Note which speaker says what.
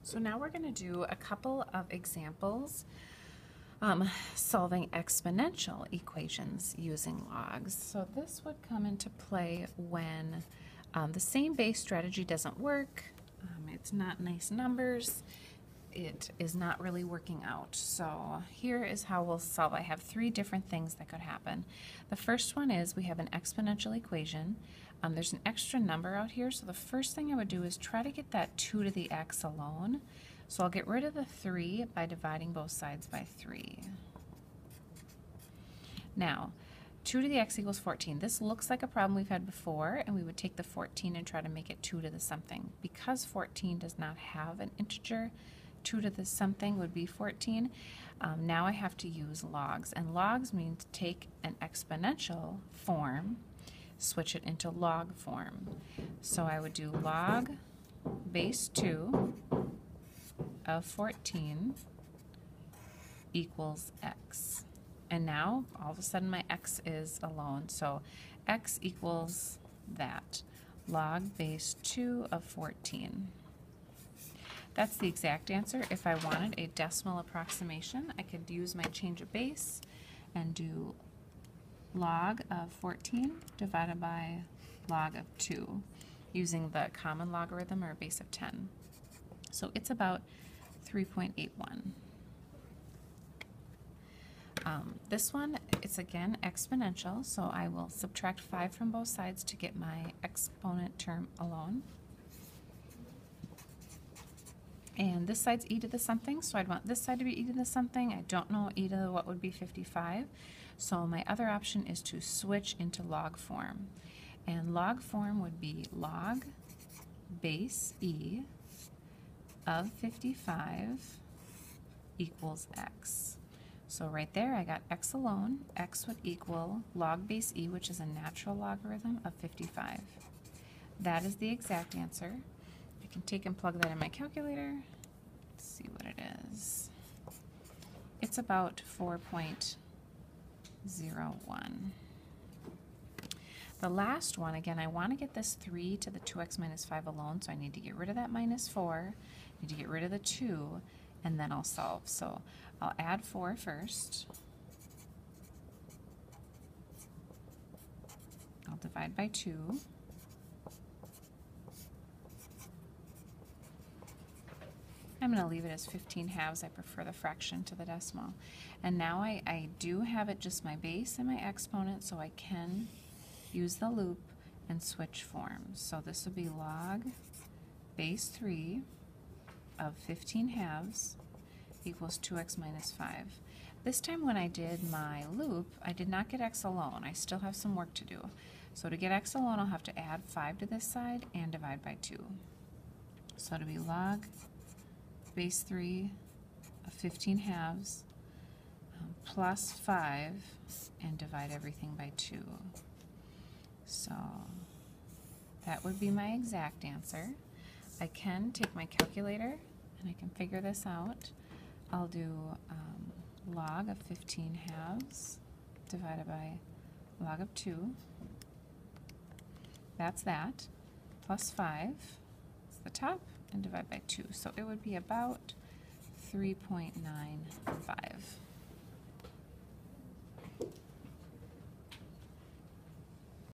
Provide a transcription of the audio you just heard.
Speaker 1: So now we're going to do a couple of examples solving exponential equations using logs. So this would come into play when the same base strategy doesn't work, it's not nice numbers, it is not really working out. So here is how we'll solve. I have three different things that could happen. The first one is we have an exponential equation. There's an extra number out here, so the first thing I would do is try to get that 2 to the x alone. So I'll get rid of the 3 by dividing both sides by 3. Now, 2 to the x equals 14. This looks like a problem we've had before, and we would take the 14 and try to make it 2 to the something. Because 14 does not have an integer, 2 to the something would be 14. Now I have to use logs, and logs means take an exponential form, switch it into log form. So I would do log base 2 of 14 equals x. And now all of a sudden my x is alone, so x equals that, log base 2 of 14. That's the exact answer. If I wanted a decimal approximation, I could use my change of base and do log of 14 divided by log of 2 using the common logarithm or base of 10. So it's about 3.81. This one, it's again exponential, so I will subtract 5 from both sides to get my exponent term alone. And this side's e to the something, so I'd want this side to be e to the something. I don't know e to the what would be 55. So my other option is to switch into log form. And log form would be log base e of 55 equals x. So right there I got x alone. X would equal log base e, which is a natural logarithm of 55. That is the exact answer. I can take and plug that in my calculator. Let's see what it is. It's about 4.01. The last one, again, I want to get this 3 to the 2x minus 5 alone, so I need to get rid of that minus 4, need to get rid of the 2, and then I'll solve. So I'll add 4 first. I'll divide by 2. I'm going to leave it as 15 halves. I prefer the fraction to the decimal. And now I do have it just my base and my exponent, so I can use the loop and switch forms. So this would be log base 3 of 15 halves equals 2x minus 5. This time when I did my loop, I did not get x alone. I still have some work to do. So to get x alone, I'll have to add 5 to this side and divide by 2. So it'll be log base 3 of 15 halves plus 5 and divide everything by 2. So that would be my exact answer. I can take my calculator and I can figure this out. I'll do log of 15 halves divided by log of 2. That's that. Plus 5 is the top, and divide by 2. So it would be about 3.95.